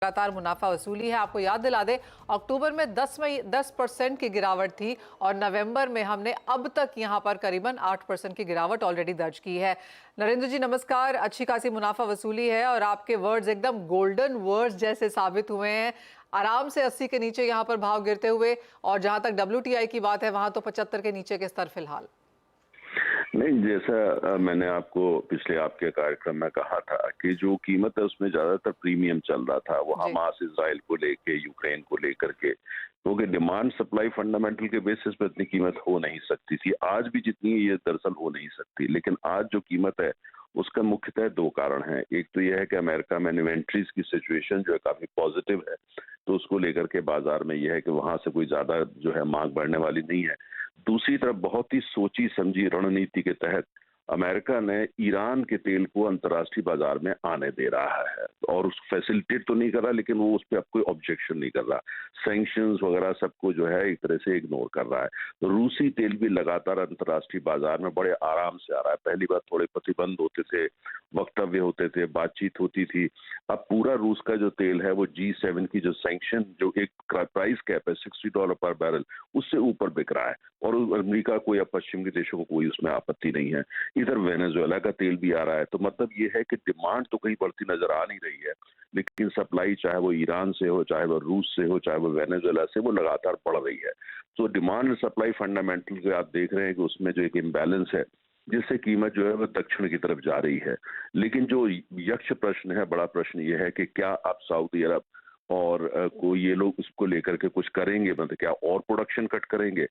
लगातार मुनाफा वसूली है। आपको याद दिला दे, अक्टूबर में 10% की गिरावट थी और नवंबर में हमने अब तक यहां पर करीबन 8% की गिरावट ऑलरेडी दर्ज की है। नरेंद्र जी नमस्कार। अच्छी खासी मुनाफा वसूली है और आपके वर्ड्स एकदम गोल्डन वर्ड्स जैसे साबित हुए हैं। आराम से 80 के नीचे यहां पर भाव गिरते हुए, और जहां तक WTI की बात है वहां तो 75 के नीचे के स्तर फिलहाल। नहीं, जैसा मैंने आपको पिछले आपके कार्यक्रम में कहा था कि जो कीमत है उसमें ज्यादातर प्रीमियम चल रहा था, वो जी। हमास इजराइल को लेके, यूक्रेन को लेकर के, क्योंकि डिमांड सप्लाई फंडामेंटल के बेसिस पे इतनी कीमत हो नहीं सकती थी। आज भी जितनी ये दरअसल हो नहीं सकती, लेकिन आज जो कीमत है उसका मुख्यतः दो कारण हैं। एक तो यह है कि अमेरिका में इन्वेंट्रीज की सिचुएशन जो है काफी पॉजिटिव है, तो उसको लेकर के बाजार में यह है कि वहां से कोई ज्यादा जो है मांग बढ़ने वाली नहीं है। दूसरी तरफ बहुत ही सोची समझी रणनीति के तहत अमेरिका ने ईरान के तेल को अंतर्राष्ट्रीय बाजार में आने दे रहा है, और उस फैसिलिटेट तो नहीं कर रहा, लेकिन वो उस पर अब कोई ऑब्जेक्शन नहीं कर रहा। सैंक्शंस वगैरह सबको जो है एक तरह से इग्नोर कर रहा है। तो रूसी तेल भी लगातार अंतर्राष्ट्रीय बाजार में बड़े आराम से आ रहा है। पहली बार थोड़े प्रतिबंध होते थे, वक्तव्य होते थे, बातचीत होती थी। अब पूरा रूस का जो तेल है वो G7 की जो सैंक्शन, जो एक प्राइस कैप है $60 पर बैरल, उससे ऊपर बिक रहा है, और अमेरिका को या पश्चिम के देशों को कोई उसमें आपत्ति नहीं है। इधर वेनेजुएला का तेल भी आ रहा है। तो मतलब ये है कि डिमांड तो कहीं बढ़ती नजर आ नहीं रही है, लेकिन सप्लाई चाहे वो ईरान से हो, चाहे वो रूस से हो, चाहे वो वेनेजुएला से, वो लगातार बढ़ रही है। तो डिमांड एंड सप्लाई फंडामेंटल के आप देख रहे हैं कि उसमें जो एक इम्बैलेंस है, जिससे कीमत जो है वो दक्षिण की तरफ जा रही है। लेकिन जो यक्ष प्रश्न है, बड़ा प्रश्न ये है कि क्या अब सऊदी अरब और को ये लोग उसको लेकर के कुछ करेंगे, मतलब क्या और प्रोडक्शन कट करेंगे।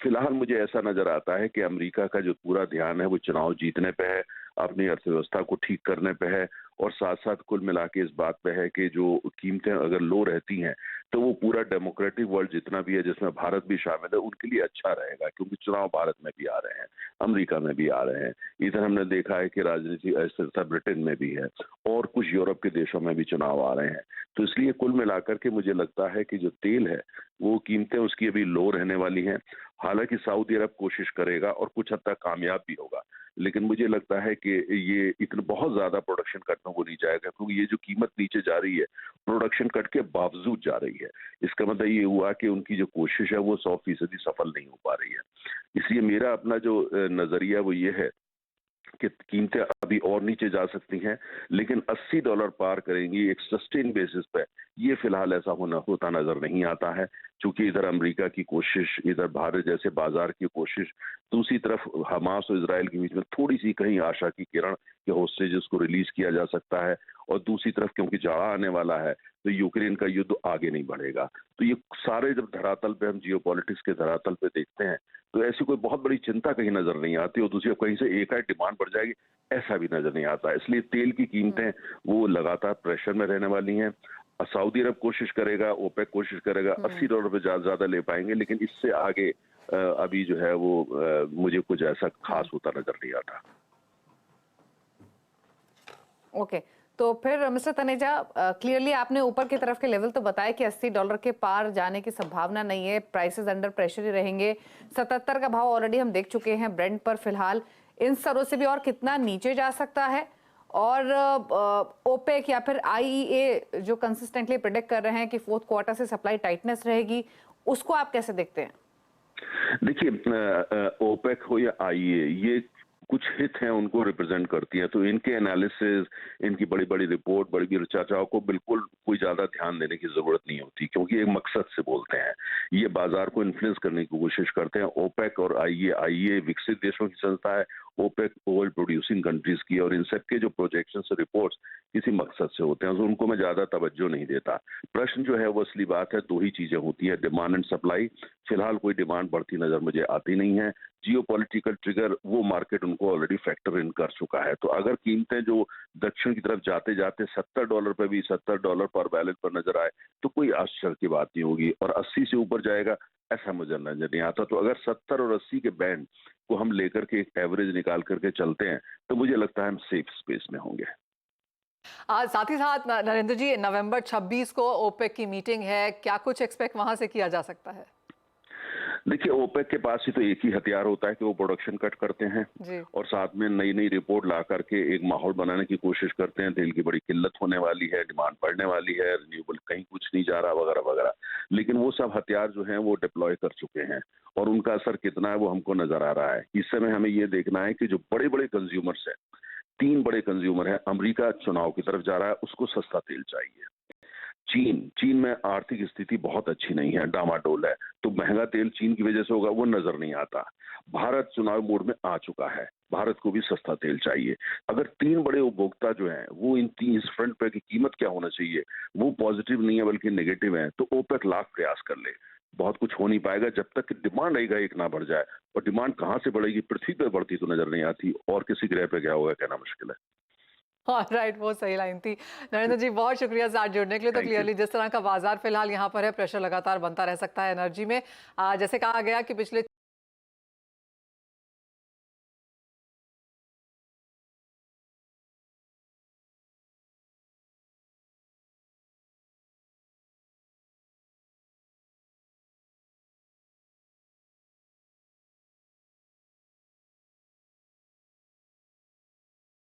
फिलहाल मुझे ऐसा नजर आता है कि अमेरिका का जो पूरा ध्यान है वो चुनाव जीतने पे है, अपनी अर्थव्यवस्था को ठीक करने पे है, और साथ साथ कुल मिला के इस बात पे है कि जो कीमतें अगर लो रहती हैं तो वो पूरा डेमोक्रेटिक वर्ल्ड जितना भी है, जिसमें भारत भी शामिल है, उनके लिए अच्छा रहेगा, क्योंकि चुनाव भारत में भी आ रहे हैं, अमेरिका में भी आ रहे हैं। इधर हमने देखा है कि राजनीतिक अस्थिरता ब्रिटेन में भी है, और कुछ यूरोप के देशों में भी चुनाव आ रहे हैं। तो इसलिए कुल मिलाकर के मुझे लगता है कि जो तेल है वो कीमतें उसकी अभी लो रहने वाली हैं। हालांकि सऊदी अरब कोशिश करेगा और कुछ हद तक कामयाब भी होगा, लेकिन मुझे लगता है कि ये इतना बहुत ज्यादा प्रोडक्शन कट में वो नहीं जाएगा, क्योंकि ये जो कीमत नीचे जा रही है प्रोडक्शन कट के बावजूद जा रही है। इसका मतलब ये हुआ कि उनकी जो कोशिश है वो 100% सफल नहीं हो पा रही है। इसलिए मेरा अपना जो नजरिया वो ये है कि कीमतें अभी और नीचे जा सकती हैं, लेकिन $80 पार करेंगी एक सस्टेन बेसिस पे, ये फिलहाल ऐसा होता नजर नहीं आता है। क्योंकि इधर अमेरिका की कोशिश, इधर भारत जैसे बाजार की कोशिश, दूसरी तरफ हमास और इजराइल के बीच में थोड़ी सी कहीं आशा की किरण के होस्टेजेस को रिलीज किया जा सकता है, और दूसरी तरफ क्योंकि जाड़ा आने वाला है तो यूक्रेन का युद्ध आगे नहीं बढ़ेगा। तो ये सारे जब धरातल पे, हम जियोपॉलिटिक्स के धरातल पे देखते हैं, तो ऐसी कोई बहुत बड़ी चिंता कहीं नजर नहीं आती, और दूसरी कहीं से एकाएक डिमांड बढ़ जाएगी ऐसा भी नजर नहीं आता। इसलिए तेल की कीमतें वो लगातार प्रेशर में रहने वाली हैं। सऊदी अरब कोशिश करेगा, ओपेक कोशिश करेगा, $80 पे ज्यादा ले पाएंगे, लेकिन इससे आगे अभी जो है वो मुझे कुछ ऐसा खास होता नजर नहीं आता। ओके, तो फिर मिस्टर तनेजा, क्लियरली आपने ऊपर की तरफ के लेवल तो बताया कि $80 के पार जाने की संभावना नहीं है, प्राइसेस अंडर प्रेशर ही रहेंगे। 77 का भाव ऑलरेडी हम देख चुके हैं ब्रेंट पर फिलहाल। इन स्तरों से भी और कितना नीचे जा सकता है? और ओपेक या फिर IEA जो कंसिस्टेंटली प्रेडिक्ट कर रहे हैं कि फोर्थ क्वार्टर से सप्लाई टाइटनेस रहेगी, उसको आप कैसे देखते हैं? देखिए, ओपेक हो या IEA, ये कुछ हित हैं उनको रिप्रेजेंट करती है, तो इनके एनालिसिस, इनकी बड़ी बड़ी रिपोर्ट, बड़ी बड़ी चर्चाओं को बिल्कुल कोई ज्यादा ध्यान देने की जरूरत नहीं होती, क्योंकि एक मकसद से बोलते हैं, ये बाजार को इन्फ्लुएंस करने की कोशिश करते हैं। ओपेक और IEA विकसित देशों की संस्था है, ओपेक ऑयल प्रोड्यूसिंग कंट्रीज की, और इन सबके जो प्रोजेक्शन रिपोर्ट्स किसी मकसद से होते हैं, तो उनको मैं ज्यादा तवज्जो नहीं देता। प्रश्न जो है वो असली बात है, दो ही चीजें होती है, डिमांड एंड सप्लाई। फिलहाल कोई डिमांड बढ़ती नजर मुझे आती नहीं है। जियोपॉलिटिकल ट्रिगर वो मार्केट उनको ऑलरेडी फैक्टर इन कर चुका है। तो अगर कीमतें जो दक्षिण की तरफ जाते जाते $70 पे भी, $70 पर बैरल पर नजर आए, तो कोई आश्चर्य की बात नहीं होगी, और 80 से ऊपर जाएगा ऐसा मुझे नजर नहीं आता। तो अगर 70 और 80 के बैंड को हम लेकर के एक एवरेज निकाल करके चलते हैं, तो मुझे लगता है हम सेफ स्पेस में होंगे। साथ ही साथ नरेंद्र जी, नवंबर 26 को ओपेक की मीटिंग है, क्या कुछ एक्सपेक्ट वहां से किया जा सकता है? देखिए, ओपेक के पास ही तो एक ही हथियार होता है कि वो प्रोडक्शन कट करते हैं जी। और साथ में नई नई रिपोर्ट ला करके एक माहौल बनाने की कोशिश करते हैं। तेल की बड़ी किल्लत होने वाली है, डिमांड बढ़ने वाली है, रिन्यूएबल कहीं कुछ नहीं जा रहा वगैरह वगैरह। लेकिन वो सब हथियार जो हैं वो डिप्लॉय कर चुके हैं और उनका असर कितना है वो हमको नजर आ रहा है। इस समय हमें ये देखना है कि जो बड़े बड़े कंज्यूमर्स हैं, 3 बड़े कंज्यूमर हैं, अमेरिका चुनाव की तरफ जा रहा है, उसको सस्ता तेल चाहिए। चीन में आर्थिक स्थिति बहुत अच्छी नहीं है, डामाडोल है, तो महंगा तेल चीन की वजह से होगा वो नजर नहीं आता। भारत चुनाव मोड में आ चुका है, भारत को भी सस्ता तेल चाहिए। अगर 3 बड़े उपभोक्ता जो हैं वो इन 3 इस फ्रंट पे की कीमत क्या होना चाहिए वो पॉजिटिव नहीं है बल्कि नेगेटिव है, तो ओपेक लाख प्रयास कर ले, बहुत कुछ हो नहीं पाएगा जब तक कि डिमांड एक ना बढ़ जाए। और डिमांड कहाँ से बढ़ेगी, पृथ्वी पे बढ़ती तो नजर नहीं आती, और किसी ग्रह पे क्या होगा कहना मुश्किल है। हाँ राइट, वो सही लाइन थी। नरेंद्र जी बहुत शुक्रिया साथ जुड़ने के लिए। तो थैंक यू। क्लियरली जिस तरह का बाजार फिलहाल यहाँ पर है, प्रेशर लगातार बनता रह सकता है एनर्जी में। जैसे कहा गया कि पिछले